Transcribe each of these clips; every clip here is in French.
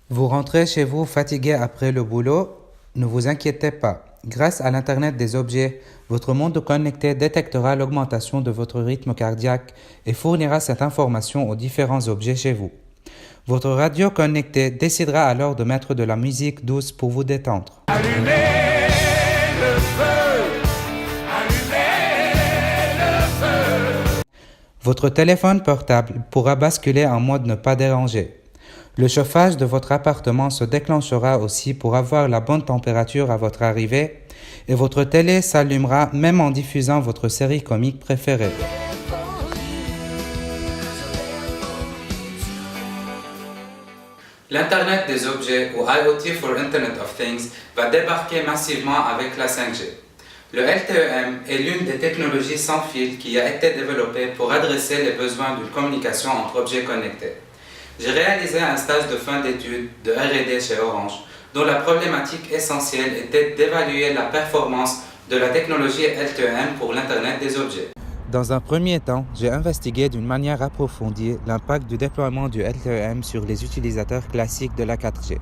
Vous rentrez chez vous fatigué après le boulot? Ne vous inquiétez pas. Grâce à l'Internet des objets, votre monde connecté détectera l'augmentation de votre rythme cardiaque et fournira cette information aux différents objets chez vous. Votre radio connectée décidera alors de mettre de la musique douce pour vous détendre. Allumez le feu, allumez le feu. Votre téléphone portable pourra basculer en mode ne pas déranger. Le chauffage de votre appartement se déclenchera aussi pour avoir la bonne température à votre arrivée et votre télé s'allumera même en diffusant votre série comique préférée. L'Internet des objets ou IoT for Internet of Things va débarquer massivement avec la 5G. Le LTE-M est l'une des technologies sans fil qui a été développée pour adresser les besoins d'une communication entre objets connectés. J'ai réalisé un stage de fin d'études de R&D chez Orange, dont la problématique essentielle était d'évaluer la performance de la technologie LTE-M pour l'Internet des objets. Dans un premier temps, j'ai investigué d'une manière approfondie l'impact du déploiement du LTE-M sur les utilisateurs classiques de la 4G.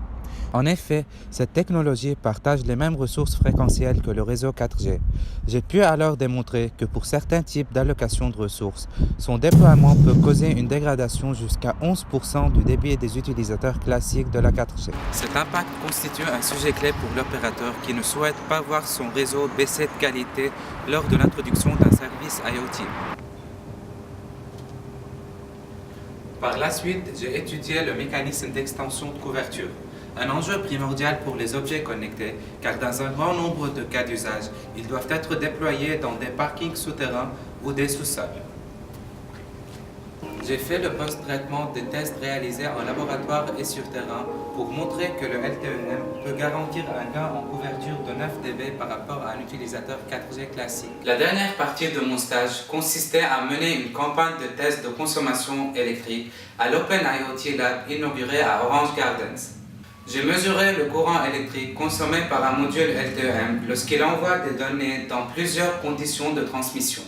En effet, cette technologie partage les mêmes ressources fréquentielles que le réseau 4G. J'ai pu alors démontrer que pour certains types d'allocation de ressources, son déploiement peut causer une dégradation jusqu'à 11% du débit des utilisateurs classiques de la 4G. Cet impact constitue un sujet clé pour l'opérateur qui ne souhaite pas voir son réseau baisser de qualité lors de l'introduction d'un service IoT. Par la suite, j'ai étudié le mécanisme d'extension de couverture. Un enjeu primordial pour les objets connectés, car dans un grand nombre de cas d'usage, ils doivent être déployés dans des parkings souterrains ou des sous-sols. J'ai fait le post-traitement des tests réalisés en laboratoire et sur terrain pour montrer que le LTE-M peut garantir un gain en couverture de 9 dB par rapport à un utilisateur 4G classique. La dernière partie de mon stage consistait à mener une campagne de test de consommation électrique à l'Open IoT Lab inauguré à Orange Gardens. J'ai mesuré le courant électrique consommé par un module LTE-M lorsqu'il envoie des données dans plusieurs conditions de transmission.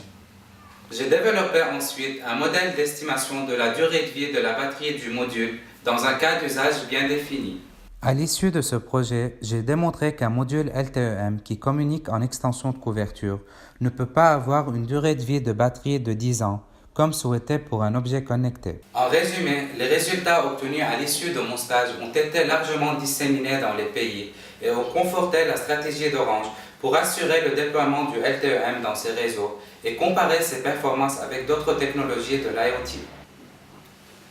J'ai développé ensuite un modèle d'estimation de la durée de vie de la batterie du module dans un cas d'usage bien défini. À l'issue de ce projet, j'ai démontré qu'un module LTE-M qui communique en extension de couverture ne peut pas avoir une durée de vie de batterie de 10 ans, comme souhaité pour un objet connecté. En résumé, les résultats obtenus à l'issue de mon stage ont été largement disséminés dans les pays et ont conforté la stratégie d'Orange pour assurer le déploiement du LTE-M dans ses réseaux et comparer ses performances avec d'autres technologies de l'IoT.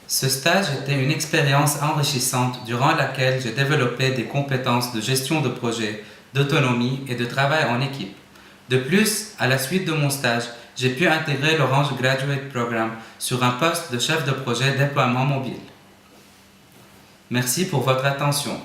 Ce stage était une expérience enrichissante durant laquelle j'ai développé des compétences de gestion de projet, d'autonomie et de travail en équipe. De plus, à la suite de mon stage, j'ai pu intégrer l'Orange Graduate Programme sur un poste de chef de projet déploiement mobile. Merci pour votre attention.